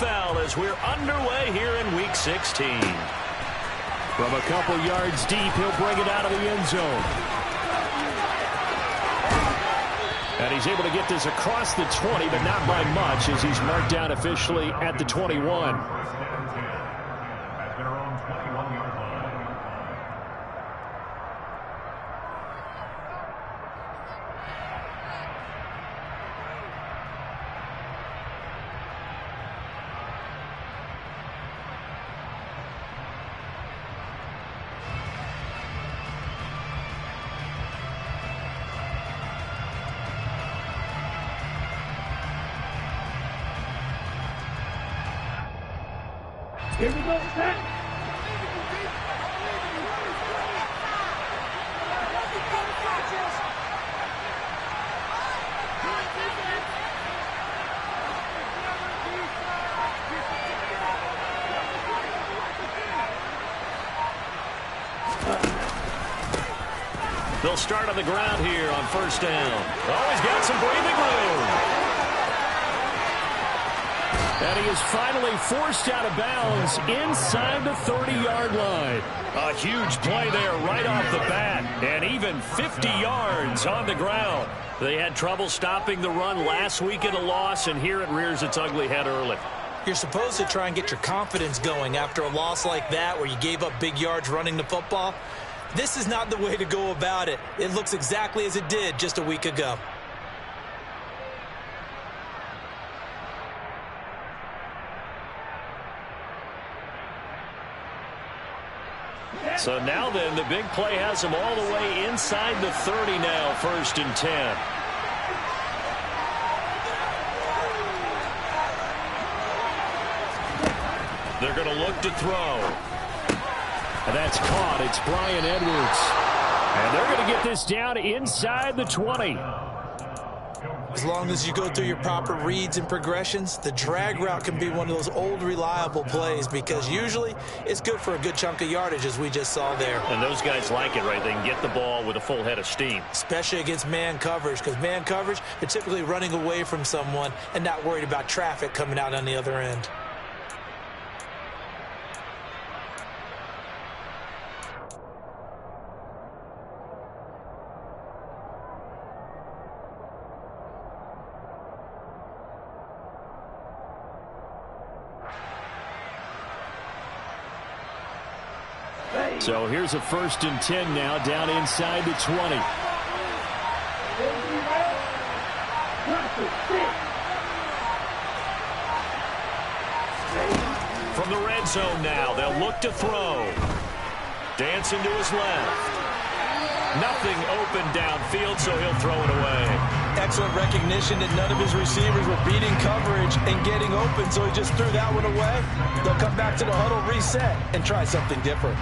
NFL as we're underway here in Week 16. From a couple yards deep, he'll bring it out of the end zone. And he's able to get this across the 20, but not by much, as he's marked down officially at the 21. Here we go, set. They'll start on the ground here on first down. Oh, he's got some breathing room. And he is finally forced out of bounds inside the 30-yard line. A huge play there right off the bat, and even 50 yards on the ground. They had trouble stopping the run last week in a loss, and here it rears its ugly head early. You're supposed to try and get your confidence going after a loss like that where you gave up big yards running the football. This is not the way to go about it. It looks exactly as it did just a week ago. So now then, the big play has them all the way inside the 30 now, 1st and 10. They're going to look to throw. And that's caught. It's Bryan Edwards. And they're going to get this down inside the 20. As long as you go through your proper reads and progressions, the drag route can be one of those old reliable plays because usually it's good for a good chunk of yardage as we just saw there. And those guys like it, right? They can get the ball with a full head of steam. Especially against man coverage, because man coverage, they're typically running away from someone and not worried about traffic coming out on the other end. So here's a 1st and 10 now, down inside the 20. From the red zone now, they'll look to throw. Dancing to his left. Nothing open downfield, so he'll throw it away. Excellent recognition that none of his receivers were beating coverage and getting open, so he just threw that one away. They'll come back to the huddle, reset, and try something different.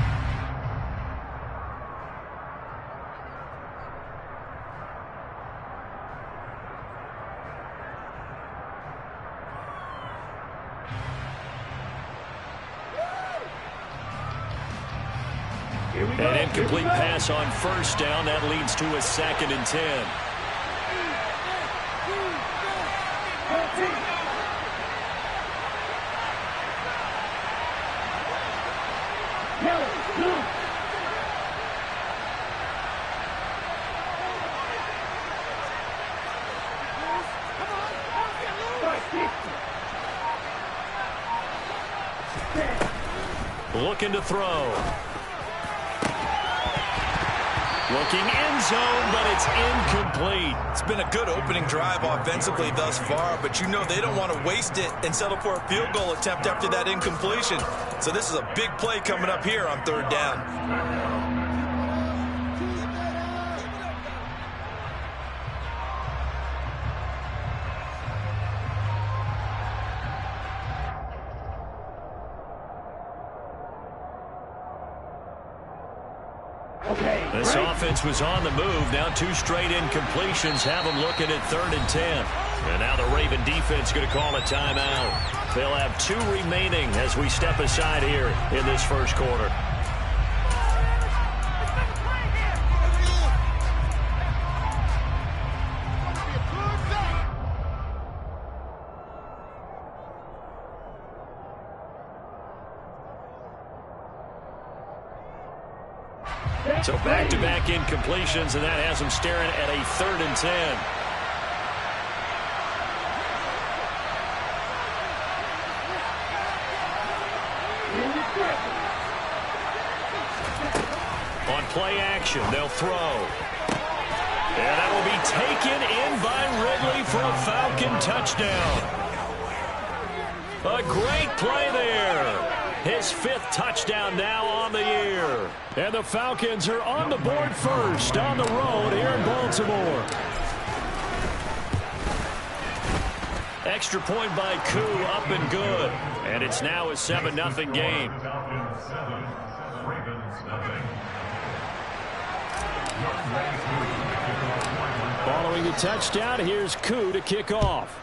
An incomplete pass on first down. That leads to a 2nd and 10. Looking to throw. Looking end zone, but it's incomplete. It's been a good opening drive offensively thus far, but you know they don't want to waste it and settle for a field goal attempt after that incompletion. So this is a big play coming up here on 3rd down. This offense was on the move. Now 2 straight incompletions have them looking at 3rd and 10. And now the Raven defense going to call a timeout. They'll have 2 remaining as we step aside here in this 1st quarter. So back-to-back incompletions, and that has them staring at a 3rd and 10. On play action, they'll throw. And that will be taken in by Ridley for a Falcon touchdown. A great play there. His 5th touchdown now on the year. And the Falcons are on the board first on the road here in Baltimore. Extra point by Koo, up and good. And it's now a 7-0 game. Following the touchdown, here's Koo to kick off.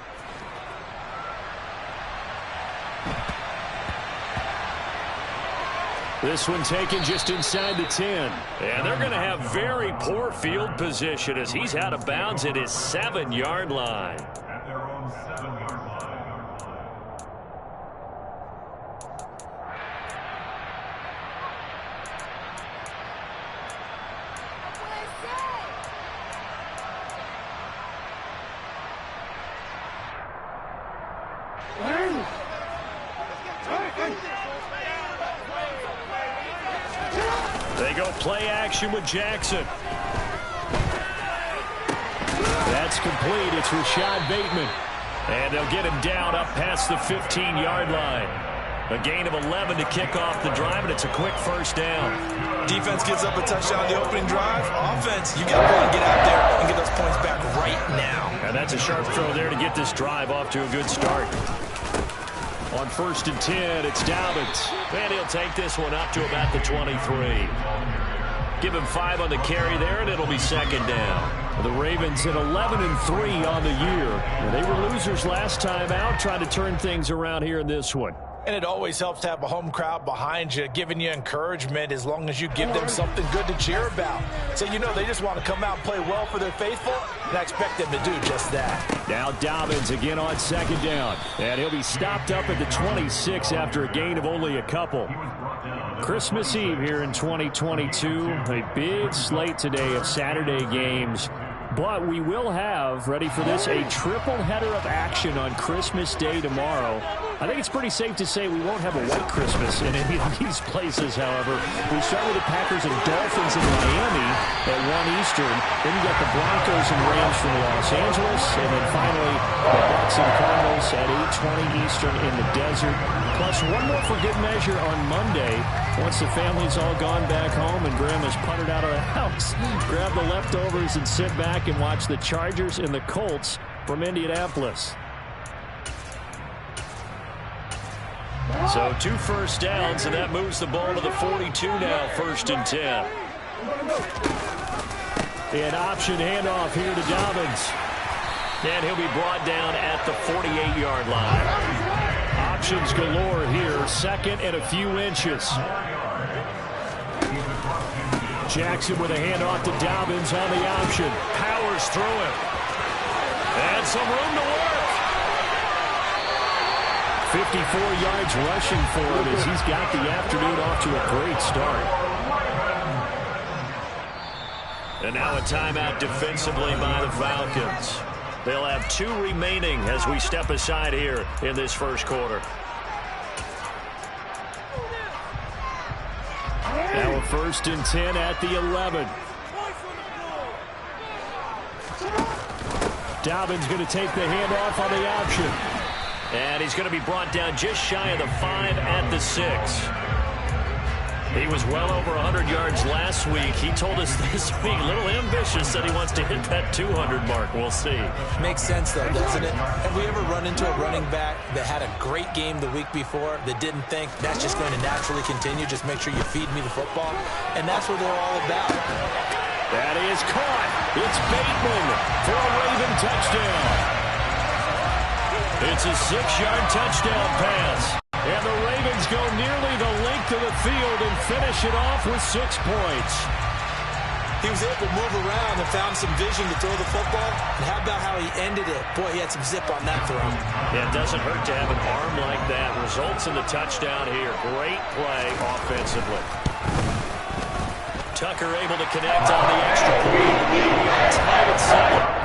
This one taken just inside the 10. And they're going to have very poor field position as he's out of bounds at his 7-yard line. At their own 7-yard line. They go play action with Jackson. That's complete. It's Rashad Bateman. And they'll get him down up past the 15-yard line. A gain of 11 to kick off the drive, and it's a quick first down. Defense gives up a touchdown on the opening drive. Offense, you got to get out there and get those points back right now. And that's a sharp throw there to get this drive off to a good start. On 1st and 10, it's Dobbins. And he'll take this one up to about the 23. Give him 5 on the carry there, and it'll be 2nd down. The Ravens at 11-3 on the year. They were losers last time out, trying to turn things around here in this one. And it always helps to have a home crowd behind you, giving you encouragement as long as you give them something good to cheer about. So, you know, they just want to come out and play well for their faithful, and I expect them to do just that. Now Dobbins again on 2nd down. And he'll be stopped up at the 26 after a gain of only a couple. Christmas Eve here in 2022. A big slate today of Saturday games. But we will have, ready for this, a triple header of action on Christmas Day tomorrow. I think it's pretty safe to say we won't have a white Christmas in any of these places, however. We start with the Packers and Dolphins in Miami at 1 Eastern. Then you got the Broncos and Rams from Los Angeles. And then finally, the Bucs and Cardinals at 8:20 Eastern in the desert. Plus one more for good measure on Monday. Once the family's all gone back home and Grandma's puttered out of the house, grab the leftovers and sit back and watch the Chargers and the Colts from Indianapolis. So 2 first downs, and that moves the ball to the 42 now, 1st and 10. An option handoff here to Dobbins. And he'll be brought down at the 48-yard line. Options galore here, 2nd and a few inches. Jackson with a handoff to Dobbins on the option. Powers through him. And some room to work. 54 yards rushing for him as he's got the afternoon off to a great start. And now a timeout defensively by the Falcons. They'll have 2 remaining as we step aside here in this first quarter. Now a 1st and 10 at the 11. Dobbins going to take the handoff on the option. And he's going to be brought down just shy of the 5 at the 6. He was well over 100 yards last week. He told us this week, a little ambitious, that he wants to hit that 200 mark. We'll see. Makes sense, though, doesn't it? Have we ever run into a running back that had a great game the week before that didn't think that's just going to naturally continue? Just make sure you feed me the football. And that's what they're all about. That is caught. It's Bateman for a Raven touchdown. It's a 6-yard touchdown pass. And the Ravens go nearly the length of the field and finish it off with 6 points. He was able to move around and found some vision to throw the football. And how about how he ended it? Boy, he had some zip on that throw. Yeah, it doesn't hurt to have an arm like that. Results in the touchdown here. Great play offensively. Tucker able to connect on the extra point. Tied at 7.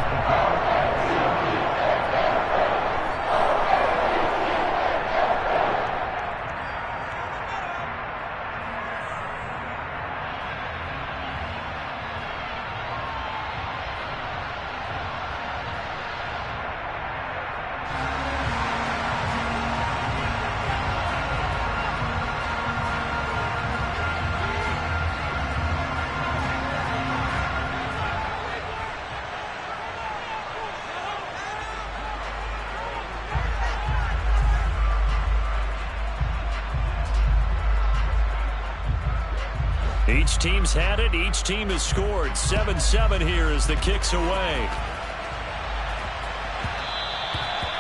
Each team's had it. Each team has scored. 7-7 here as the kick's away.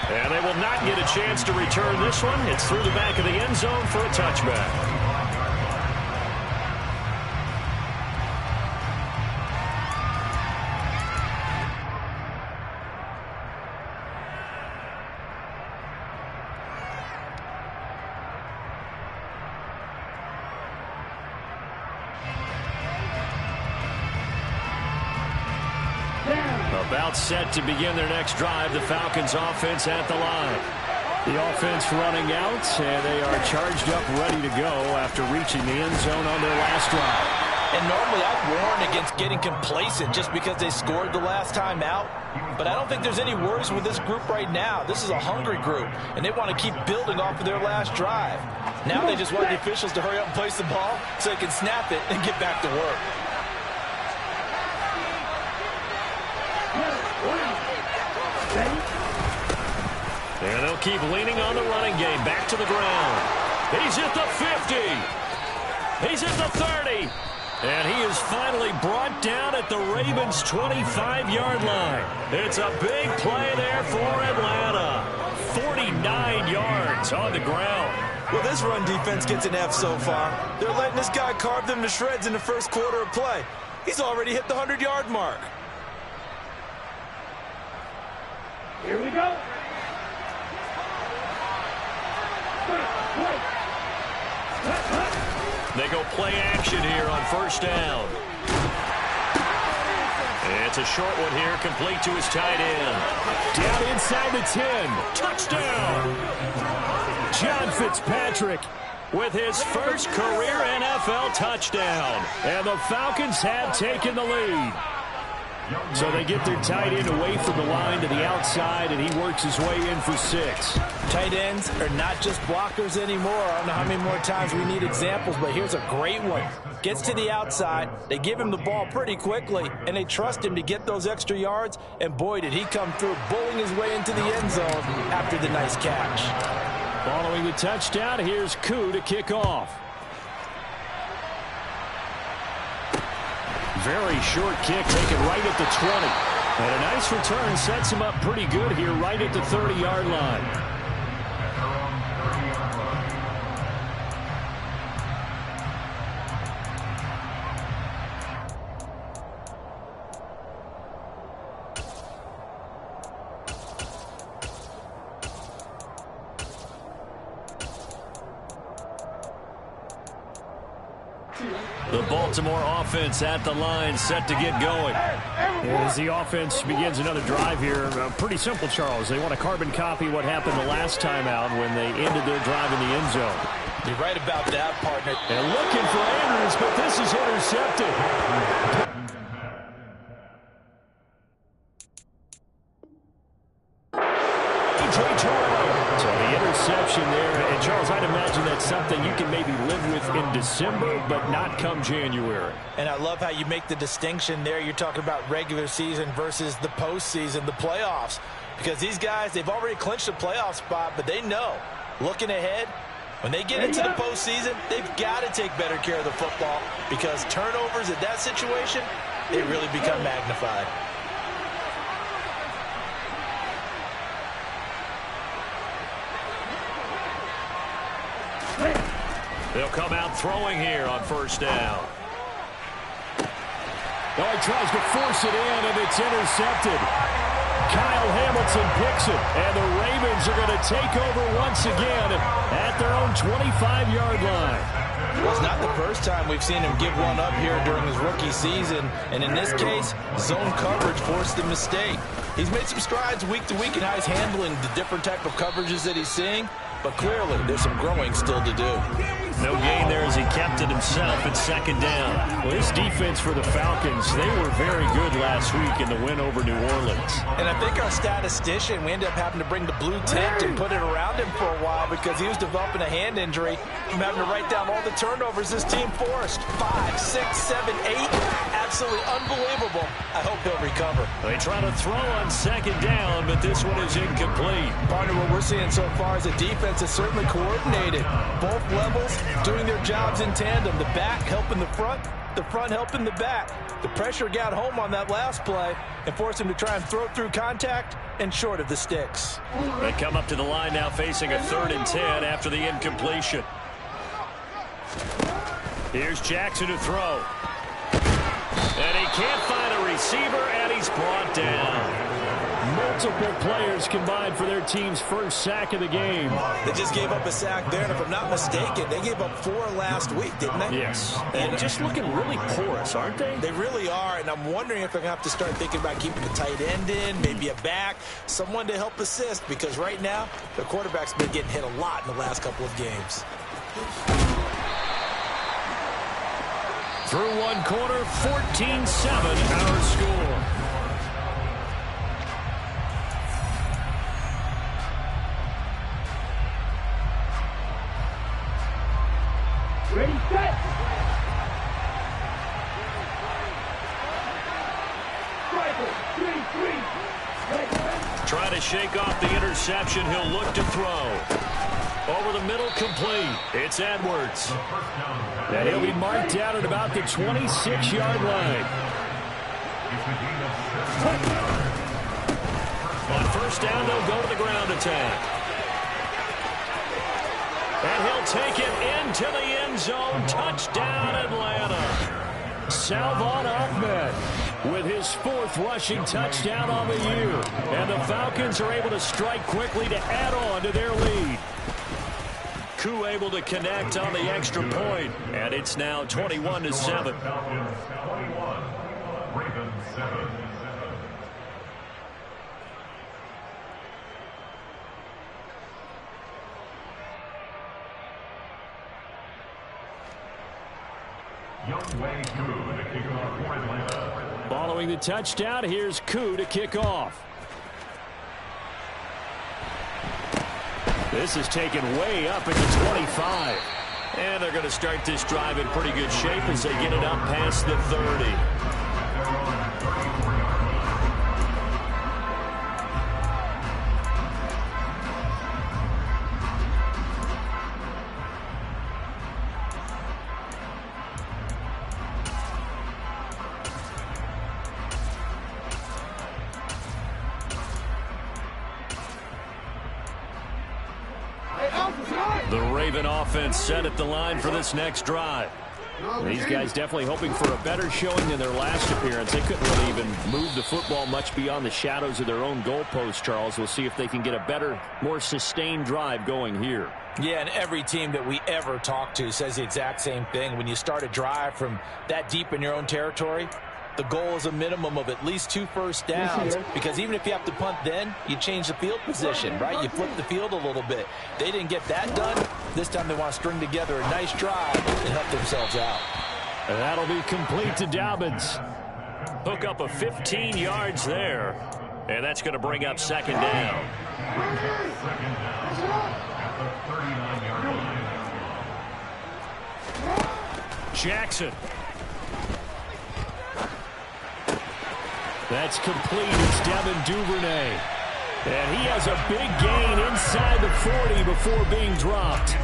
And they will not get a chance to return this one. It's through the back of the end zone for a touchback. About set to begin their next drive. The Falcons offense at the line. The offense running out, and they are charged up, ready to go after reaching the end zone on their last drive. And normally I'd warn against getting complacent just because they scored the last time out. But I don't think there's any worries with this group right now. This is a hungry group, and they want to keep building off of their last drive. Now they just want the officials to hurry up and place the ball so they can snap it and get back to work. And they'll keep leaning on the running game. Back to the ground. He's at the 50. He's at the 30. And he is finally brought down at the Ravens' 25-yard line. It's a big play there for Atlanta. 49 yards on the ground. Well, this run defense gets an F so far. They're letting this guy carve them to shreds in the first quarter of play. He's already hit the 100-yard mark. Here we go. They go play action here on first down. It's a short one here, complete to his tight end. Down inside the 10. Touchdown! John Fitzpatrick With his first career NFL touchdown. And the Falcons have taken the lead. So they get their tight end away from the line to the outside, and he works his way in for 6. Tight ends are not just blockers anymore. I don't know how many more times we need examples, but here's a great one. Gets to the outside, they give him the ball pretty quickly, and they trust him to get those extra yards, and boy, did he come through, bowling his way into the end zone after the nice catch. Following the touchdown, here's Koo to kick off. Very short kick taken right at the 20. And a nice return sets him up pretty good here right at the 30-yard line. The Baltimore offense at the line, set to get going. As the offense begins another drive here, pretty simple, Charles. They want to carbon copy what happened the last time out when they ended their drive in the end zone. You're right about that, partner. And looking for Andrews, but this is intercepted. So the interception there, and Charles, I'd imagine that's something you can maybe live with in December, but not come January. And I love how you make the distinction there. You're talking about regular season versus the postseason, the playoffs. Because these guys, they've already clinched a playoff spot, but they know, looking ahead, when they get into the postseason, they've got to take better care of the football because turnovers in that situation, they really become magnified. They'll come out throwing here on first down. Oh, he tries to force it in, and it's intercepted. Kyle Hamilton picks it, and the Ravens are going to take over once again at their own 25-yard line. Well, it's not the first time we've seen him give one up here during his rookie season. And in this case, zone coverage forced the mistake. He's made some strides week to week in how he's handling the different type of coverages that he's seeing. But clearly, there's some growing still to do. No gain there as he kept it himself at second down. Well, this defense for the Falcons, they were very good last week in the win over New Orleans. And I think our statistician, we ended up having to bring the blue tint and put it around him for a while because he was developing a hand injury from having to write down all the turnovers this team forced. 5, 6, 7, 8. Absolutely unbelievable. I hope he'll recover. They try to throw on second down, but this one is incomplete. Partner, what we're seeing so far is a defense that's certainly coordinated. Both levels doing their jobs in tandem. The back helping the front helping the back. The pressure got home on that last play and forced him to try and throw through contact and short of the sticks. They come up to the line now facing a 3rd and 10 after the incompletion. Here's Jackson to throw. And he can't find a receiver, and he's brought down. Multiple players combined for their team's first sack of the game. They just gave up a sack there, and if I'm not mistaken, they gave up 4 last week, didn't they? Yes. And just looking really porous, aren't they? They really are, and I'm wondering if they're going to have to start thinking about keeping the tight end in, maybe a back, someone to help assist, because right now, the quarterback's been getting hit a lot in the last couple of games. Through one quarter, 14-7 our score. Ready, set. Striker, 3-3. Trying to shake off the interception. He'll look to throw. Over the middle, complete. It's Edwards. And he'll be marked down at about the 26-yard line. On first down, they'll go to the ground attack. And he'll take it into the end zone. Touchdown, Atlanta. Salvon Ahmed with his 4th rushing touchdown on the year. And the Falcons are able to strike quickly to add on to their lead. Koo able to connect on the extra point. And it's now 21-7. Following the touchdown, here's Koo to kick off. This is taken way up at the 25. And they're going to start this drive in pretty good shape as they get it up past the 30. The Raven offense set at the line for this next drive. These guys definitely hoping for a better showing than their last appearance. They couldn't really even move the football much beyond the shadows of their own goalpost, Charles. We'll see if they can get a better, more sustained drive going here. Yeah, and every team that we ever talk to says the exact same thing. When you start a drive from that deep in your own territory, the goal is a minimum of at least 2 first downs, because even if you have to punt then, you change the field position, right? You flip the field a little bit. They didn't get that done. This time they want to string together a nice drive and help themselves out. And that'll be complete to Dobbins. Hook up of 15 yards there. And that's going to bring up second down. Jackson. That's complete. It's Devin Duvernay. And he has a big gain inside the 40 before being dropped.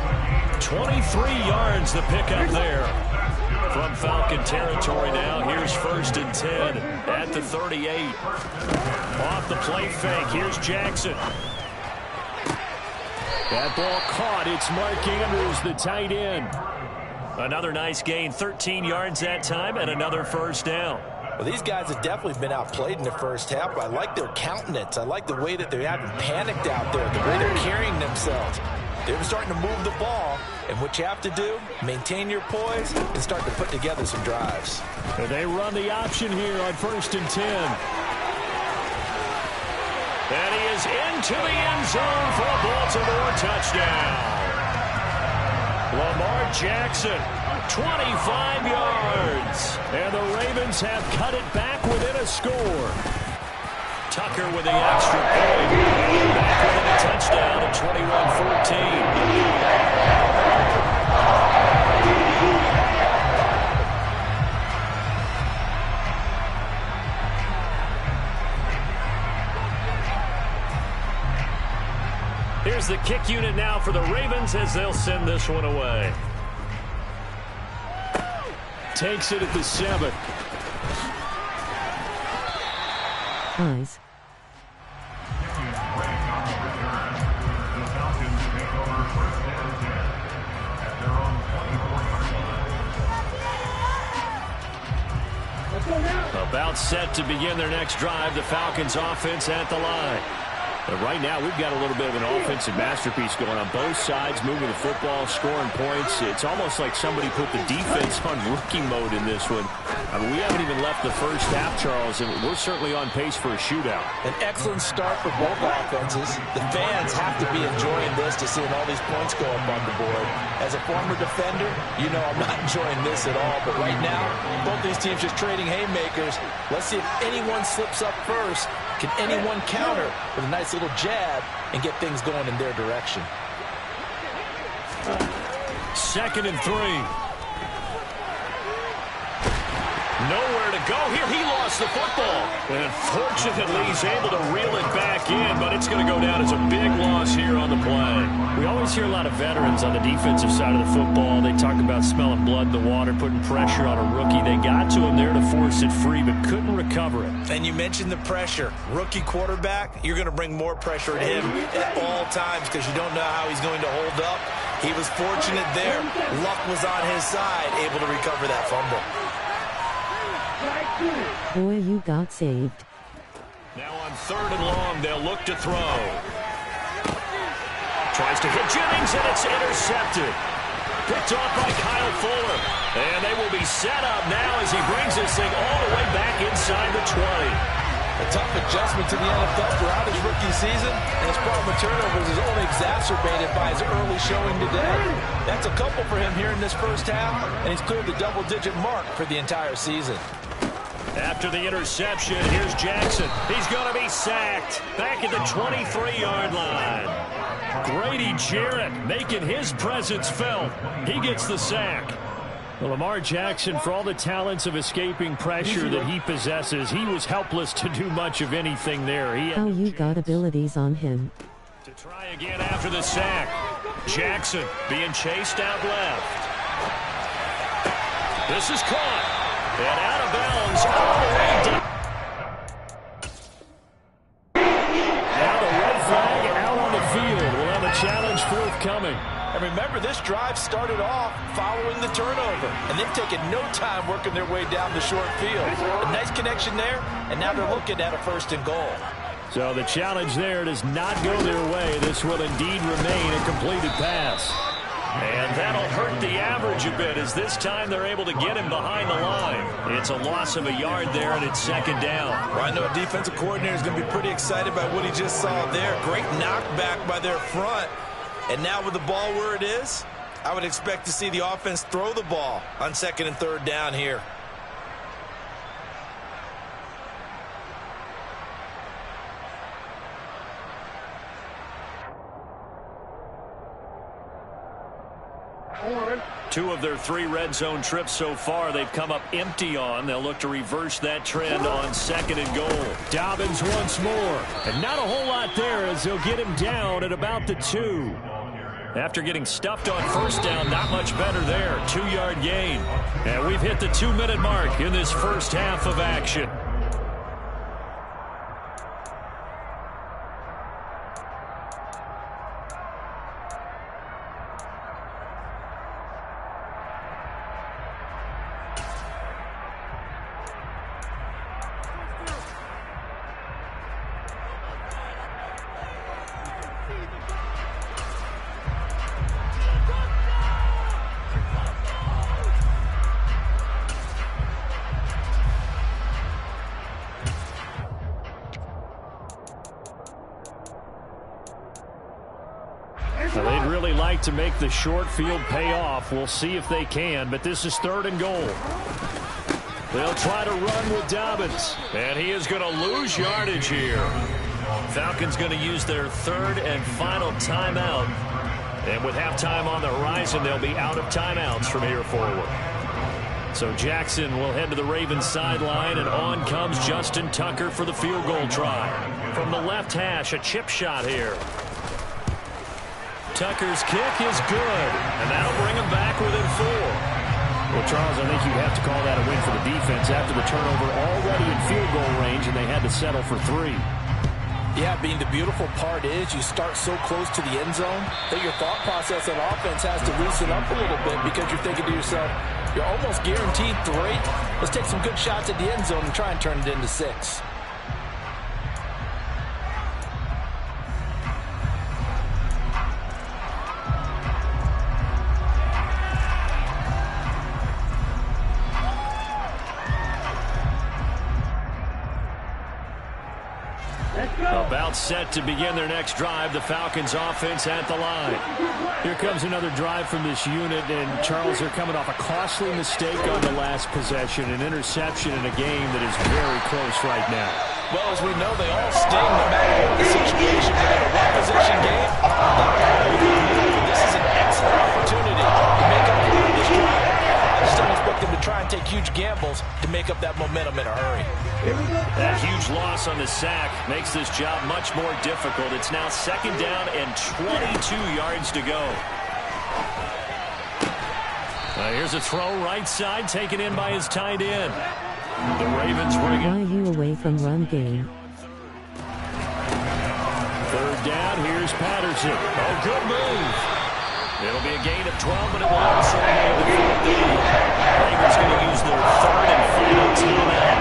23 yards the pickup there. From Falcon territory now. Here's 1st and 10 at the 38. Off the play fake. Here's Jackson. That ball caught. It's Mark Andrews, the tight end. Another nice gain. 13 yards that time and another first down. Well, these guys have definitely been outplayed in the first half, but I like their countenance. I like the way that they haven't panicked out there, the way they're carrying themselves. They're starting to move the ball, and what you have to do, maintain your poise and start to put together some drives. They run the option here on 1st and 10. And he is into the end zone for a Baltimore touchdown. Lamar Jackson, 25 yards. And the Ravens have cut it back within a score. Tucker with the extra point. Back within a touchdown at 21-14. Here's the kick unit now for the Ravens as they'll send this one away. Takes it at the 7. Eyes. About set to begin their next drive, the Falcons offense at the line. But right now, we've got a little bit of an offensive masterpiece going on both sides, moving the football, scoring points. It's almost like somebody put the defense on rookie mode in this one. I mean, we haven't even left the first half, Charles, and we're certainly on pace for a shootout. An excellent start for both offenses. The fans have to be enjoying this to seeing all these points go up on the board. As a former defender, you know I'm not enjoying this at all. But right now, both these teams just trading haymakers. Let's see if anyone slips up first. Can anyone counter with a nice little jab and get things going in their direction? 2nd and 3. Nowhere to go here. He lost the football. And unfortunately, he's able to reel it back in, but it's going to go down as a big loss here on the play. We always hear a lot of veterans on the defensive side of the football. They talk about smelling blood in the water, putting pressure on a rookie. They got to him there to force it free, but couldn't recover it. And you mentioned the pressure. Rookie quarterback, you're going to bring more pressure at him at all times because you don't know how he's going to hold up. He was fortunate there. Luck was on his side, able to recover that fumble. Boy, you got saved. Now on 3rd and long, they'll look to throw. Tries to hit Jennings, and it's intercepted. Picked off by Kyle Fuller. And they will be set up now as he brings this thing all the way back inside the 20. A tough adjustment to the NFL throughout his rookie season, and his problem with turnovers is only exacerbated by his early showing today. That's a couple for him here in this first half, and he's cleared the double-digit mark for the entire season. After the interception, here's Jackson. He's going to be sacked back at the 23-yard line. Grady Jarrett making his presence felt. He gets the sack. Well, Lamar Jackson, for all the talents of escaping pressure that he possesses, he was helpless to do much of anything there. How you got abilities on him. To try again after the sack. Jackson being chased out left. This is caught. And out of bounds all the way down. Now the red flag out on the field. We'll have a challenge forthcoming. And remember, this drive started off following the turnover, and they've taken no time working their way down the short field. A nice connection there, and now they're looking at a 1st and goal. So the challenge there does not go their way. This will indeed remain a completed pass. And that'll hurt the average a bit as this time they're able to get him behind the line. It's a loss of a yard there, and it's 2nd down. Well, I know a defensive coordinator is going to be pretty excited by what he just saw there. Great knockback by their front. And now with the ball where it is, I would expect to see the offense throw the ball on 2nd and 3rd down here. Two of their 3 red zone trips so far they've come up empty on. They'll look to reverse that trend on 2nd and goal. Dobbins once more. And not a whole lot there as they'll get him down at about the 2. After getting stuffed on 1st down, not much better there. 2-yard gain. And we've hit the 2-minute mark in this first half of action. like to make the short field pay off. We'll see if they can, but this is 3rd and goal. They'll try to run with Dobbins. And he is going to lose yardage here. Falcons going to use their 3rd and final timeout. And with halftime on the horizon, they'll be out of timeouts from here forward. So Jackson will head to the Ravens sideline, and on comes Justin Tucker for the field goal try. From the left hash, a chip shot here. Tucker's kick is good, and that'll bring him back within 4. Well, Charles, I think you'd have to call that a win for the defense after the turnover already in field goal range, and they had to settle for 3. Yeah, being the beautiful part is you start so close to the end zone that your thought process on offense has to loosen up a little bit because you're thinking to yourself, you're almost guaranteed 3. Let's take some good shots at the end zone and try and turn it into 6. About set to begin their next drive, the Falcons offense at the line. Here comes another drive from this unit, and Charles, they're coming off a costly mistake on the last possession, an interception in a game that is very close right now. Well, as we know, they all sting no matter what the situation. They're in a one-possession game. This is an excellent opportunity to make up for this drive. I just don't expect them to try and take huge gambles to make up that momentum in a hurry. That huge loss on the sack makes this job much more difficult. It's now 2nd down and 22 yards to go. Here's a throw right side taken in by his tight end. The Ravens bring it. Why you away from run game? 3rd down, here's Patterson. Oh, good move. It'll be a gain of 12, but it will also make the 4th. Ravens going to use their 3rd and final timeout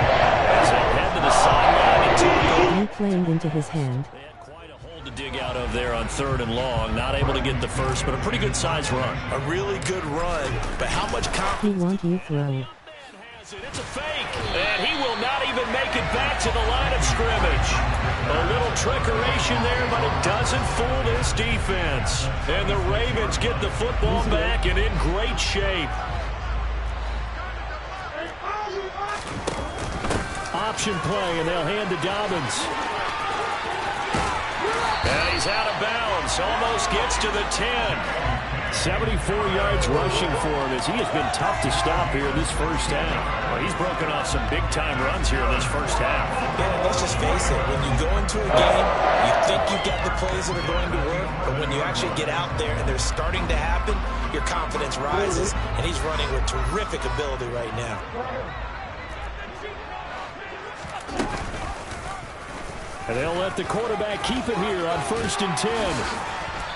as they head to the sideline and You playing into his hand. They had quite a hole to dig out of there on 3rd and long. Not able to get the first, but a pretty good size run. A really good run, but how much He want you throw. It's a fake, and he will not even make it back to the line of scrimmage. A little trickeration there, but it doesn't fool this defense. And the Ravens get the football back and in great shape. Option play, and they'll hand to Dobbins. And he's out of bounds, almost gets to the 10. 74 yards rushing for him as he has been tough to stop here in this first half. Well, he's broken off some big-time runs here in this first half. Yeah, let's just face it. When you go into a game, you think you've got the plays that are going to work, but when you actually get out there and they're starting to happen, your confidence rises, and he's running with terrific ability right now. And they'll let the quarterback keep it here on 1st and 10.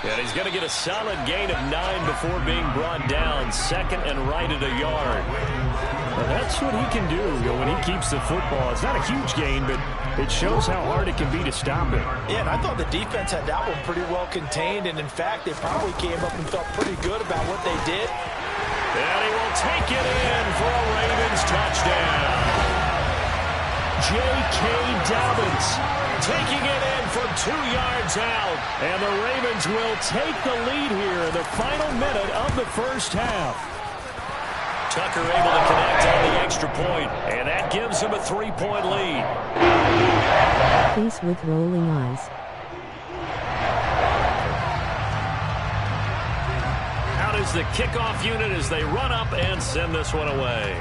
And he's going to get a solid gain of 9 before being brought down. 2nd and right at a yard. Well, that's what he can do, when he keeps the football. It's not a huge gain, but it shows how hard it can be to stop it. Yeah, and I thought the defense had that one pretty well contained, and in fact, they probably came up and felt pretty good about what they did. And he will take it in for a Ravens touchdown. J.K. Dobbins taking it in from 2 yards out. And the Ravens will take the lead here in the final minute of the first half. Tucker able to connect on the extra point, and that gives him a 3-point lead. Face with rolling eyes. Out is the kickoff unit as they run up and send this one away.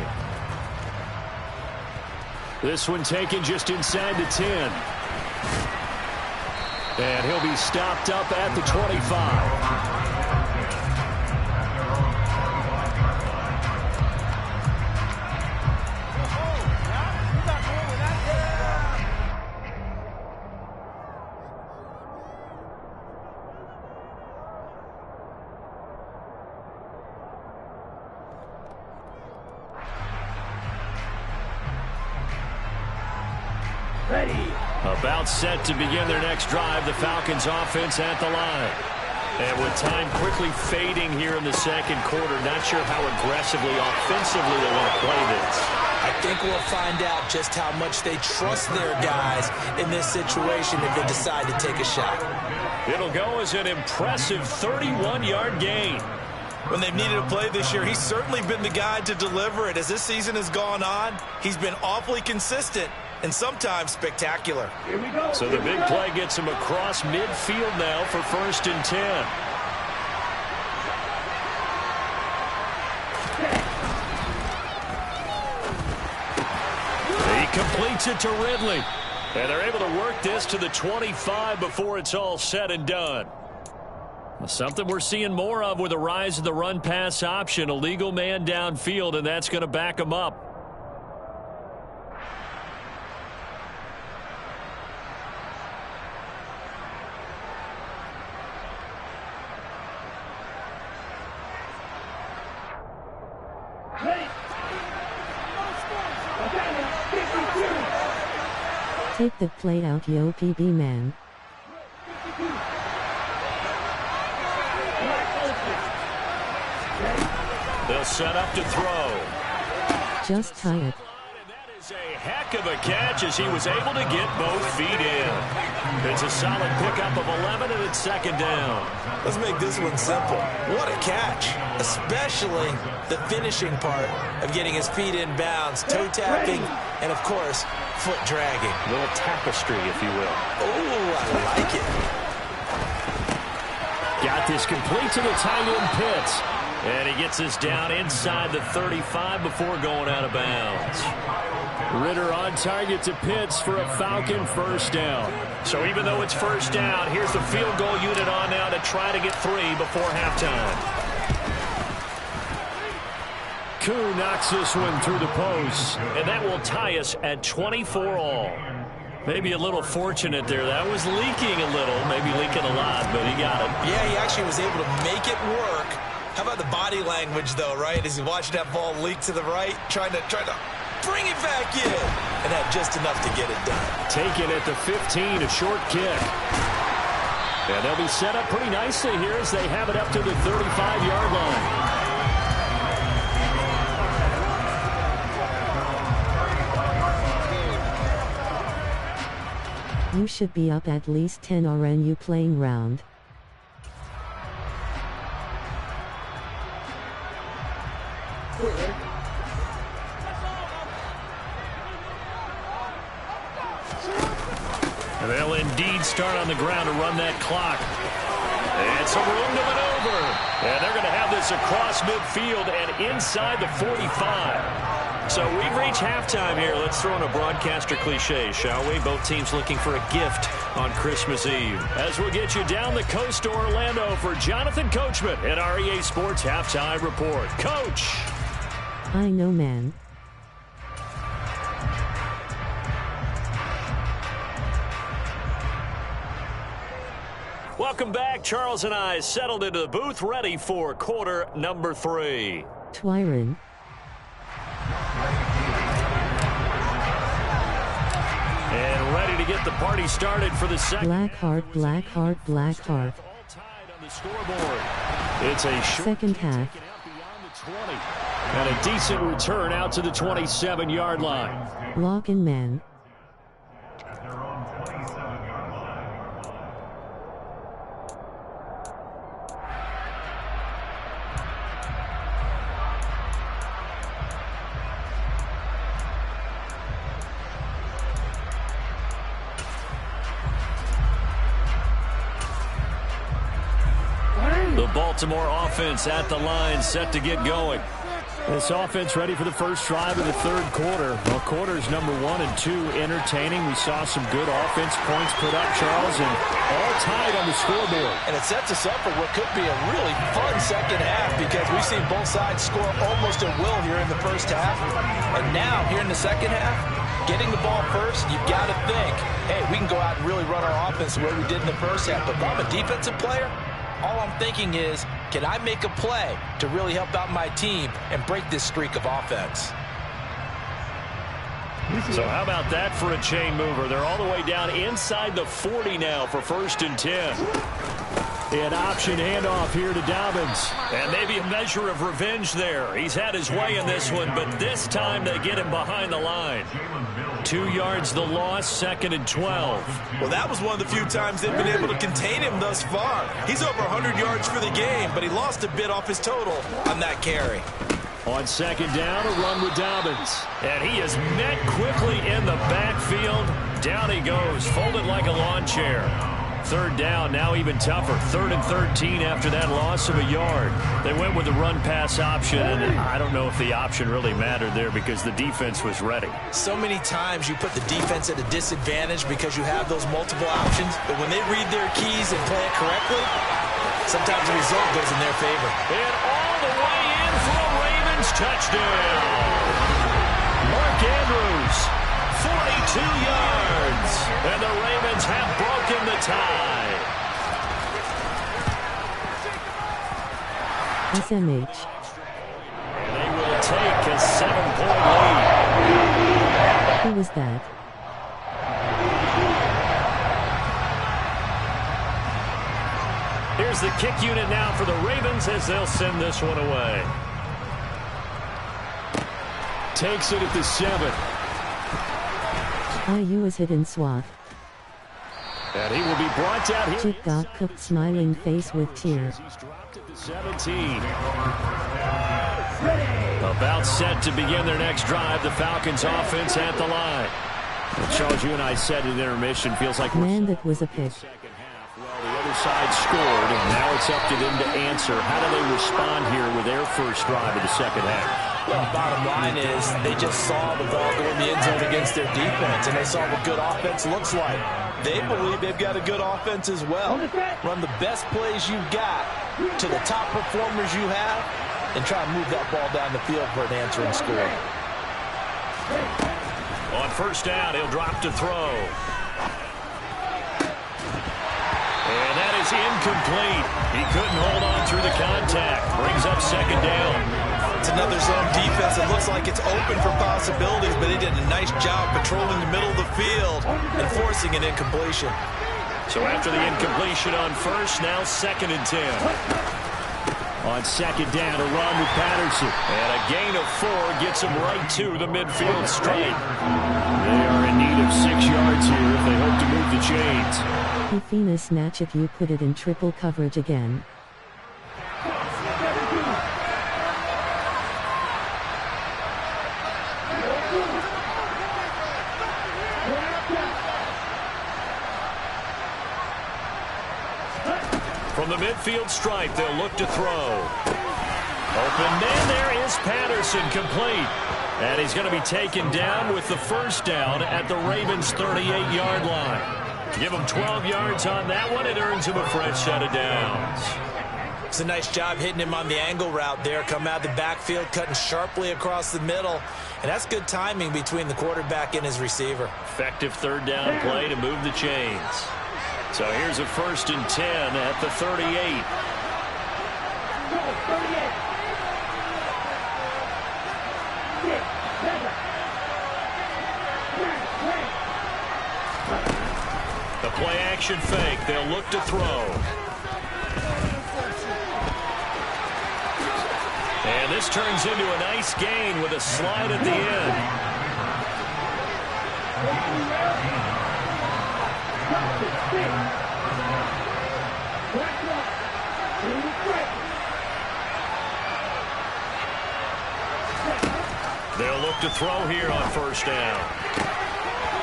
This one taken just inside the 10. And he'll be stopped up at the 25. About set to begin their next drive, the Falcons offense at the line. And with time quickly fading here in the second quarter, not sure how aggressively, offensively they want to play this. I think we'll find out just how much they trust their guys in this situation if they decide to take a shot. It'll go as an impressive 31-yard gain. When they've needed a play this year, he's certainly been the guy to deliver it. As this season has gone on, he's been awfully consistent and sometimes spectacular. Here we go. So the big play gets him across midfield now for 1st and 10. He completes it to Ridley. And they're able to work this to the 25 before it's all said and done. Something we're seeing more of with the rise of the run-pass option. A legal man downfield, and that's going to back him up. Take the play out, yo PB man. They'll set up to throw. Just tie it. That is a heck of a catch as he was able to get both feet in. It's a solid pickup of 11, and it's 2nd down. Let's make this one simple. What a catch, especially the finishing part of getting his feet in bounds, toe tapping, and of course, foot dragging. A little tapestry, if you will. Oh, I like it. Got this complete to the tight end Pitts. And he gets us down inside the 35 before going out of bounds. Ridder on target to Pitts for a Falcon 1st down. So even though it's 1st down, here's the field goal unit on now to try to get 3 before halftime. Koo knocks this one through the post. And that will tie us at 24 all. Maybe a little fortunate there. That was leaking a little, maybe leaking a lot, but he got it. Yeah, he actually was able to make it work. How about the body language, though, right? As he watched that ball leak to the right, trying to bring it back in, and had just enough to get it done. Taken at the 15, a short kick. And they'll be set up pretty nicely here as they have it up to the 35-yard line. You should be up at least 10 RNU playing round. They'll indeed start on the ground to run that clock. And some room to maneuver. And they're going to have this across midfield and inside the 45. So we've reached halftime here. Let's throw in a broadcaster cliche, shall we? Both teams looking for a gift on Christmas Eve. As we'll get you down the coast to Orlando for Jonathan Coachman at our EA Sports Halftime Report. Coach! I know, man. Welcome back. Charles and I settled into the booth, ready for quarter number 3. Twyron. And ready to get the party started for the second. Black heart, black heart, black heart. All tied on the scoreboard. It's a short Second half. beyond the 20. And a decent return out to the 27-yard line. Lock in, man. At their own 27-yard line. The Baltimore offense at the line, set to get going. This offense ready for the first drive of the third quarter. Well, quarters number 1 and 2 entertaining. We saw some good offense points put up, Charles, and all tied on the scoreboard. And it sets us up for what could be a really fun second half because we've seen both sides score almost at will here in the first half. And now, here in the second half, getting the ball first, you've got to think, hey, we can go out and really run our offense the way we did in the first half. But if I'm a defensive player, all I'm thinking is, can I make a play to really help out my team and break this streak of offense? So how about that for a chain mover? They're all the way down inside the 40 now for 1st and 10. An option handoff here to Dobbins. And maybe a measure of revenge there. He's had his way in this one, but this time they get him behind the line. 2 yards the loss, 2nd and 12. Well, that was one of the few times they've been able to contain him thus far. He's over 100 yards for the game, but he lost a bit off his total on that carry. On 2nd down, a run with Dobbins. And he is met quickly in the backfield. Down he goes, folded like a lawn chair. 3rd down, now even tougher. 3rd and 13 after that loss of a yard. They went with the run-pass option, and I don't know if the option really mattered there because the defense was ready. So many times you put the defense at a disadvantage because you have those multiple options, but when they read their keys and play it correctly, sometimes the result goes in their favor. And all the way in for a Ravens touchdown. Mark Andrews, 42 yards, and the Ravens have broken the tie. SMH. And they will take a 7-point lead. Who was that? Here's the kick unit now for the Ravens as they'll send this one away. Takes it at the 7. IU is hit in SWAT. And he will be brought down here. Chip got cooked, smiling face with tears. He's dropped at the 17. About set to begin their next drive. The Falcons offense at the line. Charles, you and I said in intermission, feels like Man, that was a pick. well, the other side scored, and now it's up to them to answer. How do they respond here with their first drive of the second half? Well, bottom line is they just saw the ball go in the end zone against their defense, and they saw what good offense looks like. They believe they've got a good offense as well. Run the best plays you've got to the top performers you have, and try to move that ball down the field for an answering score. On 1st down, he'll drop to throw. And that is incomplete. He couldn't hold on through the contact. Brings up 2nd down. It's another zone defense. It looks like it's open for possibilities, but they did a nice job patrolling the middle of the field and forcing an incompletion. So after the incompletion on 1st, now 2nd and 10. On 2nd down, a run with Patterson. And a gain of 4 gets him right to the midfield stripe. They are in need of 6 yards here if they hope to move the chains. Hufina snatch it, you put it in triple coverage again. From the midfield stripe, they'll look to throw. Open man, there is Patterson, complete. And he's going to be taken down with the 1st down at the Ravens' 38-yard line. Give him 12 yards on that one. It earns him a fresh set of downs. It's a nice job hitting him on the angle route there. Come out of the backfield, cutting sharply across the middle. And that's good timing between the quarterback and his receiver. Effective 3rd down play to move the chains. So here's a 1st and 10 at the 38. The play action fake. They'll look to throw. And this turns into a nice gain with a slide at the end. They'll look to throw here on 1st down.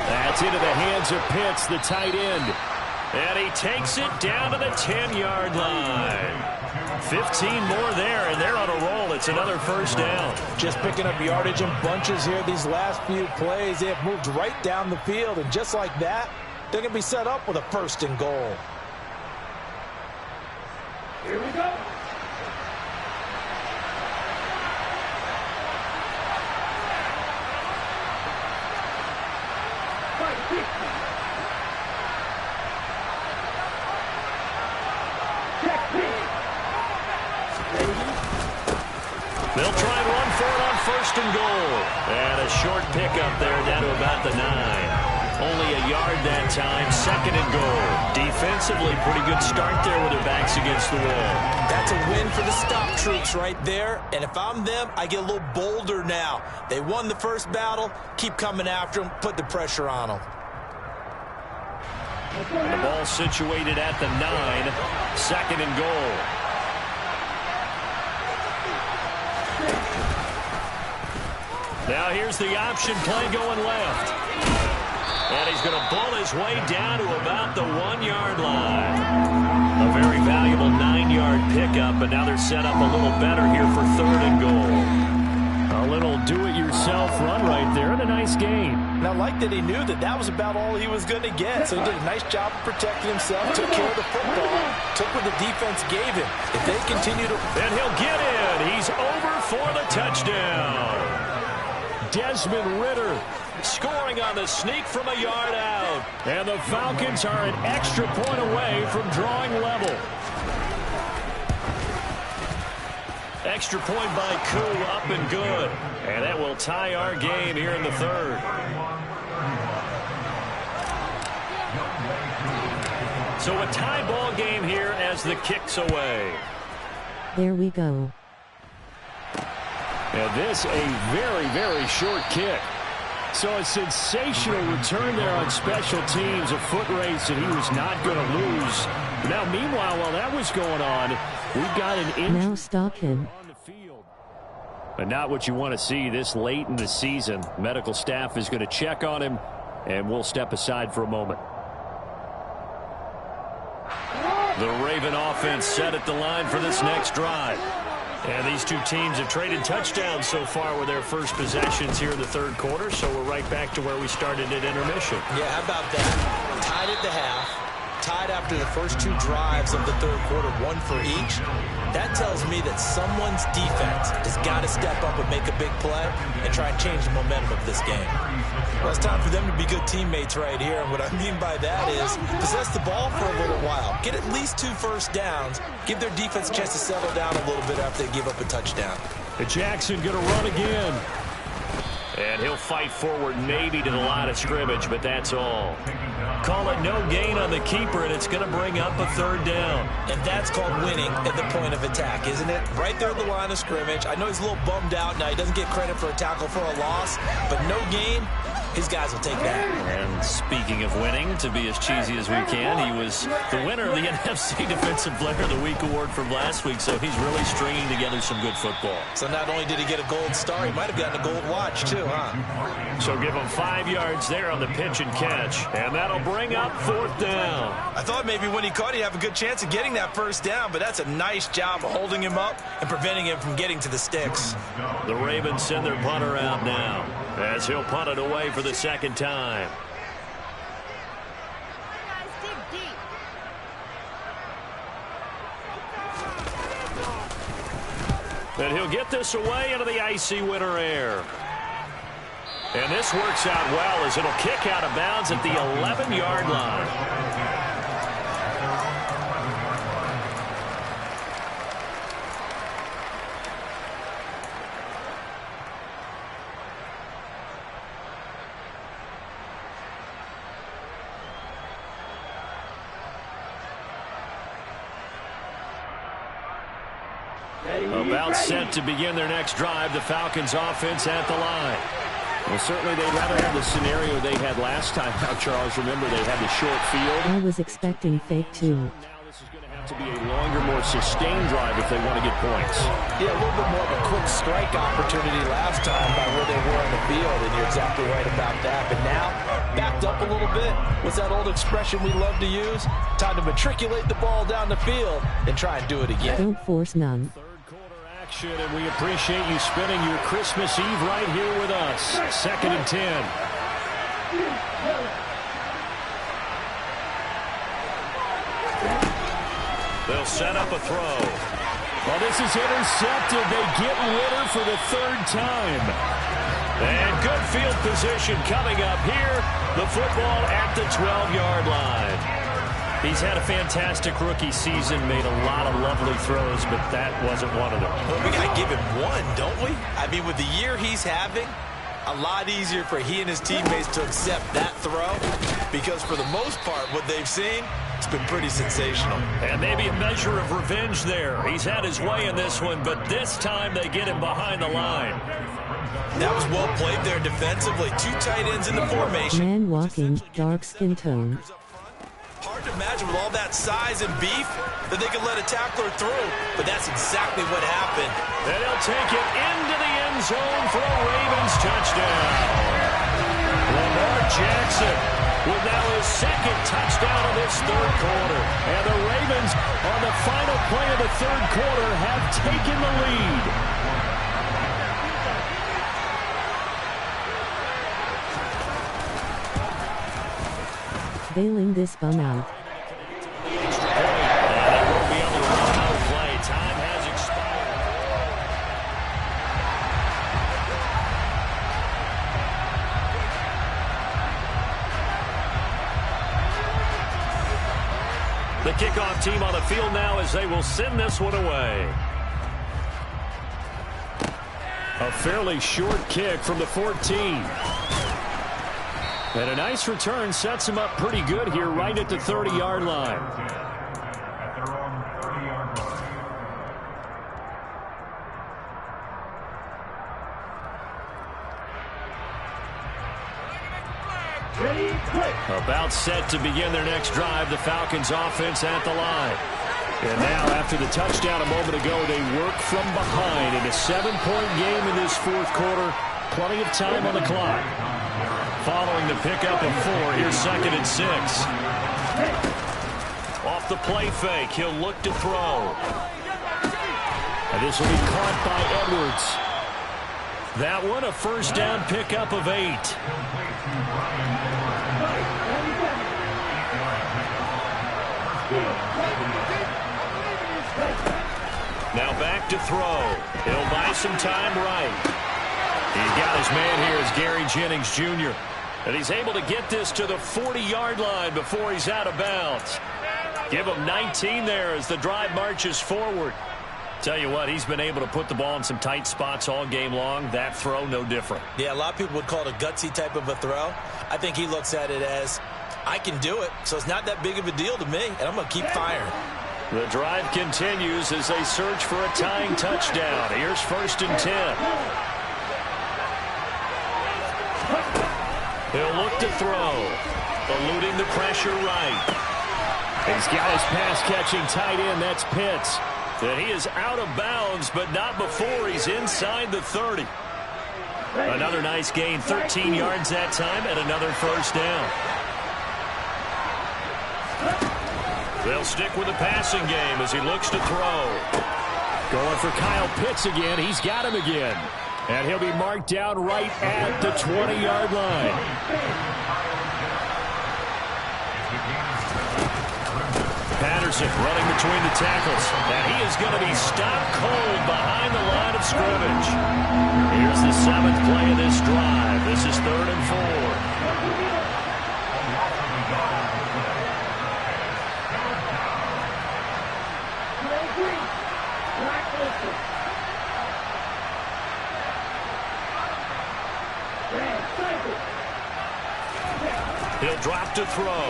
That's into the hands of Pitts, the tight end. And he takes it down to the 10-yard line. 15 more there, and they're on a roll. It's another 1st down. Just picking up yardage in bunches here these last few plays. They have moved right down the field, and just like that, they're going to be set up with a 1st and goal. Here we go. They'll try and run for it on 1st and goal. And a short pickup there down to about the 9. Only a yard that time, 2nd and goal. Defensively, pretty good start there with their backs against the wall. That's a win for the stop troops right there. And if I'm them, I get a little bolder now. They won the first battle. Keep coming after them. Put the pressure on them. The ball situated at the 9. 2nd and goal. Now here's the option play going left. And he's going to bull his way down to about the 1-yard line. A very valuable 9-yard pickup, but now they're set up a little better here for 3rd and goal. A little do-it-yourself run right there and a nice gain. And I like that he knew that that was about all he was going to get. So he did a nice job of protecting himself, took care of the football, took what the defense gave him. If they continue to... And he'll get in. He's over for the touchdown. Desmond Ridder scoring on the sneak from a yard out. And the Falcons are an extra point away from drawing level. Extra point by Koo, up and good. And that will tie our game here in the 3rd. So a tie ball game here as the kick's away. There we go. And this a very, very short kick. So a sensational return there on special teams, a foot race that he was not going to lose. Now, meanwhile, while that was going on, we've got an injury. Now stop him. On the field. But not what you want to see this late in the season. Medical staff is going to check on him, and we'll step aside for a moment. The Raven offense set at the line for this next drive. And these two teams have traded touchdowns so far with their first possessions here in the 3rd quarter, so we're right back to where we started at intermission. Yeah, how about that? Tied at the half, tied after the first 2 drives of the 3rd quarter, 1 for each. That tells me that someone's defense has got to step up and make a big play and try and change the momentum of this game. Well, it's time for them to be good teammates right here, and what I mean by that is possess the ball for a little while, get at least 2 first downs, give their defense a chance to settle down a little bit after they give up a touchdown. Jackson going to run again. And he'll fight forward maybe to the line of scrimmage, but that's all. Call it no gain on the keeper, and it's going to bring up a 3rd down. And that's called winning at the point of attack, isn't it? Right there at the line of scrimmage. I know he's a little bummed out now. He doesn't get credit for a tackle for a loss, but no gain, his guys will take that. And speaking of winning, to be as cheesy as we can, he was the winner of the NFC Defensive Player of the Week award from last week, so he's really stringing together some good football. So not only did he get a gold star, he might have gotten a gold watch too, huh? So give him 5 yards there on the pitch and catch, and that'll bring up 4th down. I thought maybe when he caught, he'd have a good chance of getting that first down, but that's a nice job of holding him up and preventing him from getting to the sticks. The Ravens send their punter out now as he'll punt it away for the 2nd time. And he'll get this away into the icy winter air. And this works out well as it'll kick out of bounds at the 11-yard line. About set to begin their next drive, the Falcons offense at the line. Well, certainly they'd rather have the scenario they had last time. Now, Charles, remember they had the short field. I was expecting fake too. Now this is going to have to be a longer, more sustained drive if they want to get points. Yeah, a little bit more of a quick strike opportunity last time by where they were on the field, and you're exactly right about that. But now, backed up a little bit. What's that old expression we love to use? Time to matriculate the ball down the field and try and do it again. Don't force none. And we appreciate you spending your Christmas Eve right here with us. 2nd and 10. They'll set up a throw. Well, this is intercepted. They get Ridder for the 3rd time. And good field position coming up here. The football at the 12-yard line. He's had a fantastic rookie season, made a lot of lovely throws, but that wasn't one of them. Well, we got to give him one, don't we? I mean, with the year he's having, a lot easier for he and his teammates to accept that throw because for the most part, what they've seen, it's been pretty sensational. And maybe a measure of revenge there. He's had his way in this one, but this time they get him behind the line. That was well played there defensively. Two tight ends in the formation. Man walking, dark skin tone. Hard to imagine with all that size and beef that they could let a tackler through, but that's exactly what happened. And he'll take it into the end zone for a Ravens touchdown. Lamar Jackson with now his second touchdown of this third quarter. And the Ravens, on the final play of the third quarter, have taken the lead. Bailing this bum out. Extra point, and they won't be able to run another play. Time has expired. The kickoff team on the field now as they will send this one away. A fairly short kick from the 14. And a nice return sets him up pretty good here right at the 30-yard line. At their own 30-yard line. Ready, quick. About set to begin their next drive, the Falcons offense at the line. And now, after the touchdown a moment ago, they work from behind in a 7-point game in this fourth quarter. Plenty of time on the clock. Following the pickup of 4, here's 2nd and 6. Off the play fake, he'll look to throw. And this will be caught by Edwards. That one, a first down pickup of 8. Now back to throw. He'll buy some time right. He's got his man here as Gary Jennings Jr. And he's able to get this to the 40-yard line before he's out of bounds. Give him 19 there as the drive marches forward. Tell you what, he's been able to put the ball in some tight spots all game long. That throw, no different. Yeah, a lot of people would call it a gutsy type of a throw. I think he looks at it as, I can do it, so it's not that big of a deal to me, and I'm going to keep firing. The drive continues as they search for a tying touchdown. Here's 1st and 10. He'll look to throw. Eluding the pressure right. He's got his pass-catching tight end. That's Pitts. And he is out of bounds, but not before he's inside the 30. Another nice gain, 13 yards that time, and another first down. They'll stick with the passing game as he looks to throw. Going for Kyle Pitts again. He's got him again. And he'll be marked down right at the 20-yard line. Patterson running between the tackles. And he is going to be stopped cold behind the line of scrimmage. Here's the 7th play of this drive. This is 3rd and 4. He'll drop to throw.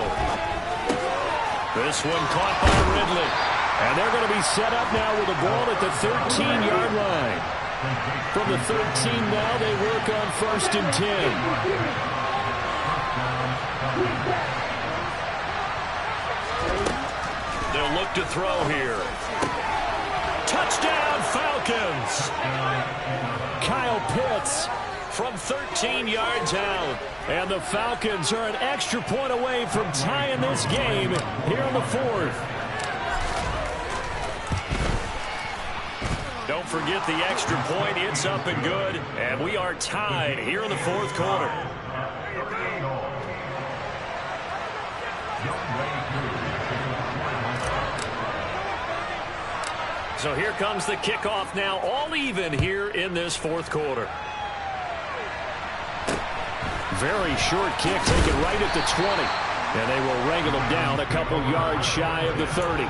This one caught by Ridley. And they're going to be set up now with the ball at the 13-yard line. From the 13 now, they work on 1st and 10. They'll look to throw here. Touchdown, Falcons! Kyle Pitts from 13 yards out. And the Falcons are an extra point away from tying this game here in the 4th. Don't forget the extra point. It's up and good. And we are tied here in the 4th quarter. So here comes the kickoff now, all even here in this 4th quarter. Very short kick taken right at the 20. And they will wrangle them down a couple yards shy of the 30.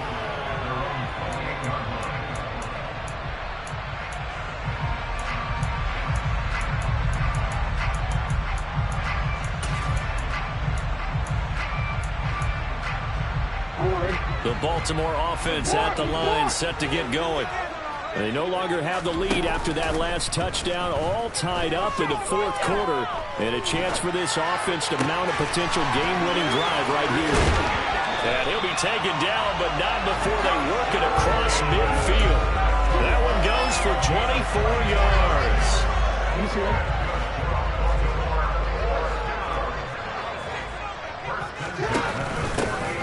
The Baltimore offense at the line, set to get going. They no longer have the lead after that last touchdown, all tied up in the fourth quarter. And a chance for this offense to mount a potential game-winning drive right here. And he'll be taken down, but not before they work it across midfield. That one goes for 24 yards.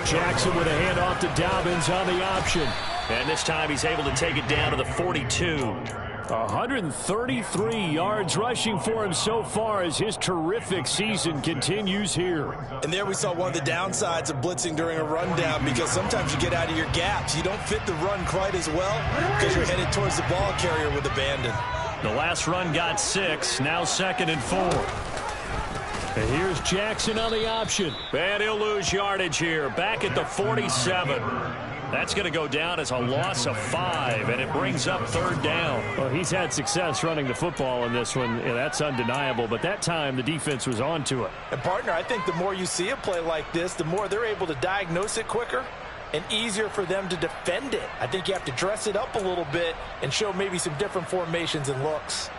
Jackson with a handoff to Dobbins on the option. And this time he's able to take it down to the 42. 133 yards rushing for him so far as his terrific season continues here. And there we saw one of the downsides of blitzing during a rundown, because sometimes you get out of your gaps. You don't fit the run quite as well because you're headed towards the ball carrier with abandon. The last run got 6, now 2nd and 4. And here's Jackson on the option. And he'll lose yardage here, back at the 47. That's going to go down as a loss of 5, and it brings up 3rd down. Well, he's had success running the football in this one, and that's undeniable. But that time, the defense was on to it. And, partner, I think the more you see a play like this, the more they're able to diagnose it quicker and easier for them to defend it. I think you have to dress it up a little bit and show maybe some different formations and looks.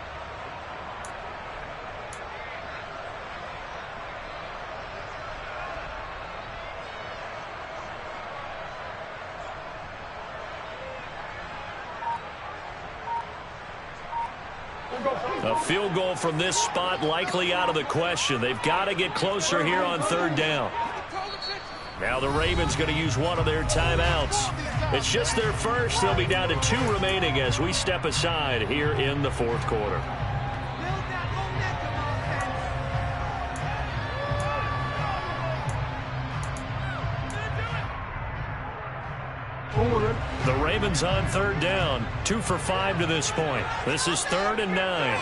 A field goal from this spot likely out of the question. They've got to get closer here on 3rd down. Now the Ravens going to use one of their timeouts. It's just their first. They'll be down to 2 remaining as we step aside here in the 4th quarter. The Ravens on 3rd down, 2 for 5 to this point. This is 3rd and 9.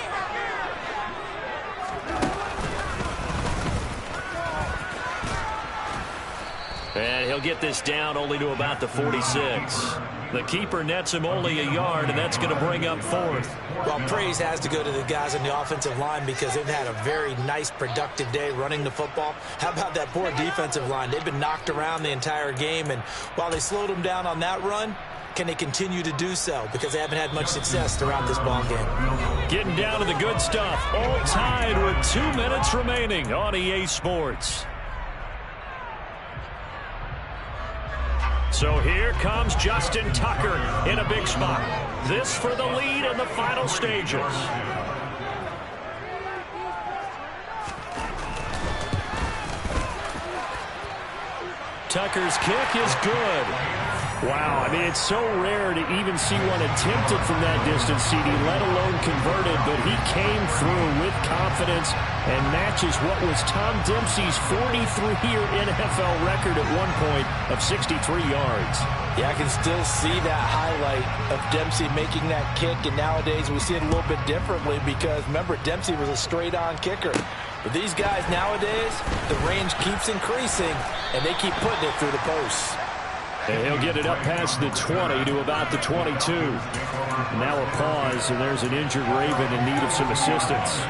And he'll get this down only to about the 46. The keeper nets him only a yard, and that's going to bring up 4th. Well, praise has to go to the guys on the offensive line because they've had a very nice, productive day running the football. How about that poor defensive line? They've been knocked around the entire game, and while they slowed them down on that run, can they continue to do so? Because they haven't had much success throughout this ball game. Getting down to the good stuff. All tied with 2 minutes remaining on EA Sports. So here comes Justin Tucker in a big spot. This for the lead in the final stages. Tucker's kick is good. Wow, I mean, it's so rare to even see one attempted from that distance, CD, let alone converted, but he came through with confidence and matches what was Tom Dempsey's 43-year NFL record at one point of 63 yards. Yeah, I can still see that highlight of Dempsey making that kick, and nowadays we see it a little bit differently because, remember, Dempsey was a straight-on kicker. But these guys nowadays, the range keeps increasing, and they keep putting it through the posts. And he'll get it up past the 20 to about the 22. Now a pause, and there's an injured Raven in need of some assistance.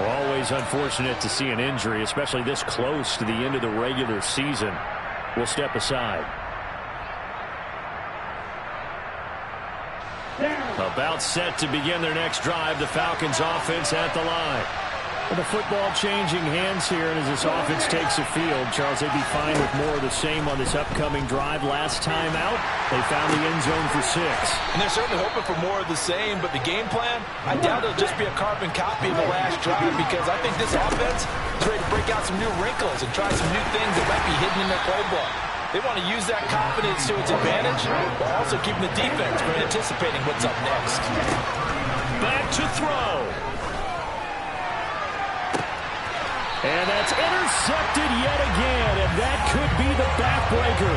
Well, always unfortunate to see an injury, especially this close to the end of the regular season. We'll step aside. About set to begin their next drive. The Falcons offense at the line. Well, the football changing hands here, and as this offense takes the field, Charles, they'd be fine with more of the same on this upcoming drive. Last time out, they found the end zone for 6. And they're certainly hoping for more of the same, but the game plan, I doubt it'll just be a carbon copy of the last drive because I think this offense is ready to break out some new wrinkles and try some new things that might be hidden in their playbook. They want to use that confidence to its advantage, while also keeping the defense from anticipating what's up next. Back to throw. And that's intercepted yet again, and that could be the backbreaker.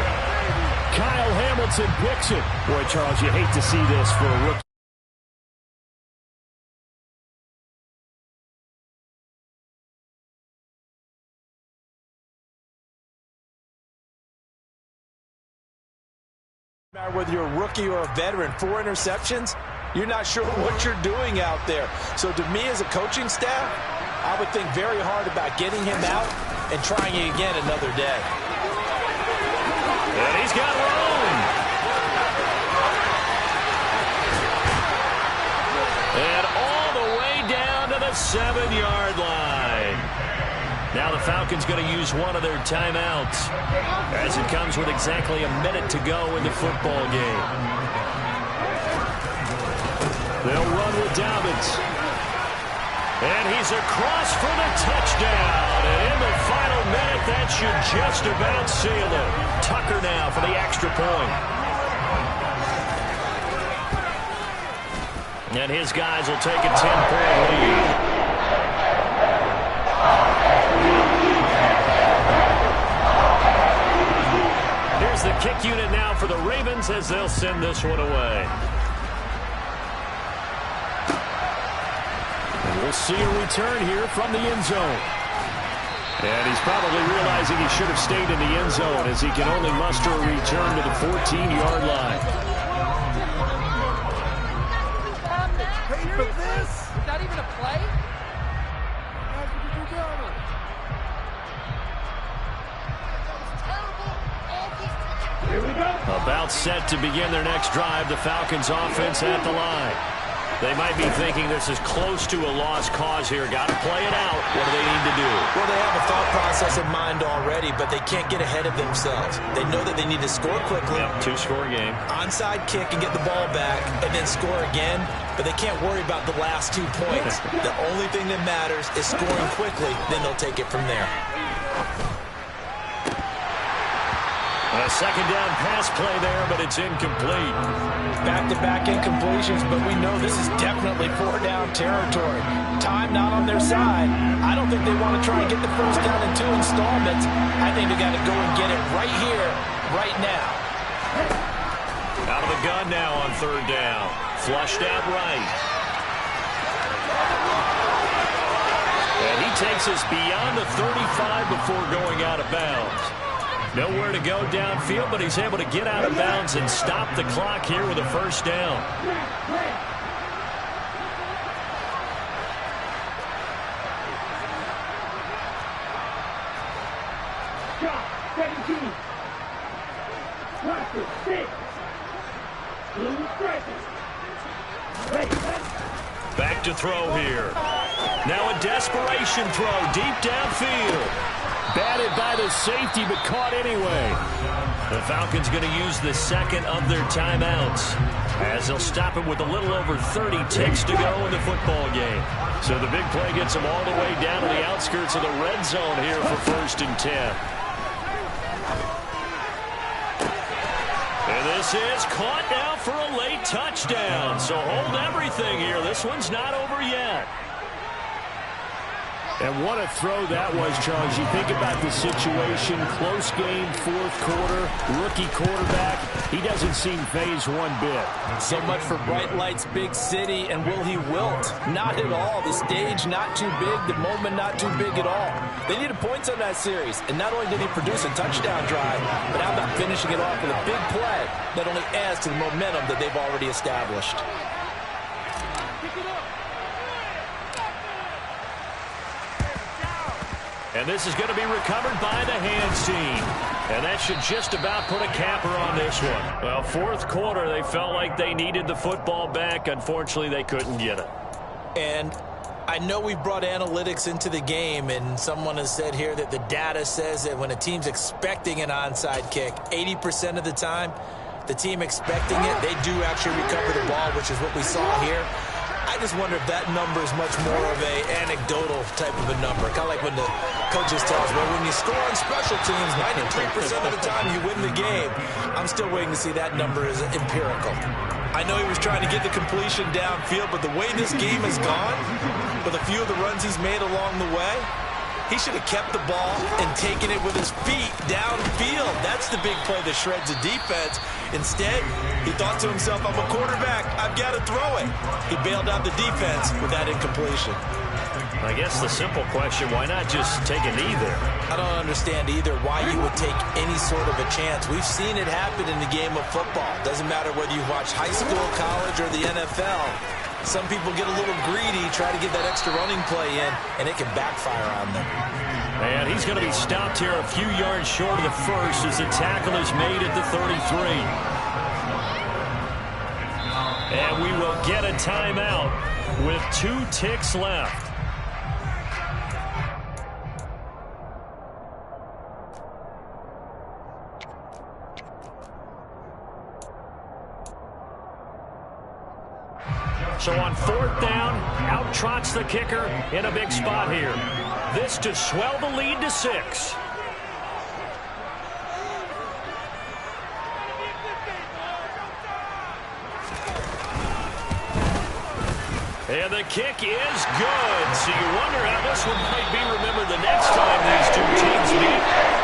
Kyle Hamilton picks it. Boy, Charles, you hate to see this for a rookie. Whether you're a rookie or a veteran, 4 interceptions, you're not sure what you're doing out there. So to me as a coaching staff, I would think very hard about getting him out and trying it again another day. And he's got room. And all the way down to the 7-yard line. Now the Falcons going to use one of their timeouts as it comes with exactly a minute to go in the football game. They'll run with Dobbins. And he's across for the touchdown. And in the final minute, that should just about seal it. Tucker now for the extra point. And his guys will take a 10-point lead. Here's the kick unit now for the Ravens as they'll send this one away. And we'll see a return here from the end zone. And he's probably realizing he should have stayed in the end zone as he can only muster a return to the 14-yard line. For this? Is that even a play? Here we go. About set to begin their next drive, the Falcons offense at the line. They might be thinking this is close to a lost cause here. Got to play it out. What do they need to do? Well, they have a thought process in mind already, but they can't get ahead of themselves. They know that they need to score quickly. Yep, two-score game. Onside kick and get the ball back and then score again, but they can't worry about the last 2 points. The only thing that matters is scoring quickly, then they'll take it from there. A second down pass play there, but it's incomplete. Back-to-back incompletions, but we know this is definitely 4-down territory. Time not on their side. I don't think they want to try and get the first down in 2 installments. I think they got to go and get it right here, right now. Out of the gun now on 3rd down. Flushed out right. And he takes us beyond the 35 before going out of bounds. Nowhere to go downfield, but he's able to get out of bounds and stop the clock here with a first down. Shot, 17. Cluster, 6. Blue striker. Back to throw here. Now a desperation throw deep downfield. Batted by the safety, but caught anyway. The Falcons going to use the second of their timeouts as they'll stop it with a little over 30 ticks to go in the football game. So the big play gets them all the way down to the outskirts of the red zone here for 1st and 10. And this is caught now for a late touchdown. So hold everything here. This one's not over yet. And what a throw that was, Charles. You think about the situation, close game, 4th quarter, rookie quarterback. He doesn't seem phased one bit. So much for bright lights, big city, and will he wilt? Not at all. The stage not too big, the moment not too big at all. They needed points on that series, and not only did he produce a touchdown drive, but how about finishing it off with a big play that only adds to the momentum that they've already established. And this is going to be recovered by the hands team. And that should just about put a capper on this one. Well, 4th quarter, they felt like they needed the football back. Unfortunately, they couldn't get it. And I know we brought analytics into the game, and someone has said here that the data says that when a team's expecting an onside kick, 80% of the time, the team expecting it, they do actually recover the ball, which is what we saw here. I just wonder if that number is much more of a anecdotal type of a number. Kind of like when the coaches tell us, well, when you score on special teams, 93% of the time you win the game. I'm still waiting to see that number is empirical. I know he was trying to get the completion downfield, but the way this game has gone, with a few of the runs he's made along the way, he should have kept the ball and taken it with his feet downfield. That's the big play that shreds the defense. Instead, he thought to himself, I'm a quarterback, I've got to throw it. He bailed out the defense with that incompletion. I guess the simple question, why not just take a knee there? I don't understand either why you would take any sort of a chance. We've seen it happen in the game of football. Doesn't matter whether you watch high school, college, or the NFL. Some people get a little greedy, try to get that extra running play in, and it can backfire on them. And he's going to be stopped here a few yards short of the first as the tackle is made at the 33. And we will get a timeout with 2 ticks left. So on 4th down, out trots the kicker in a big spot here. This to swell the lead to 6. And the kick is good. So you wonder how this one might be remembered the next time these two teams meet.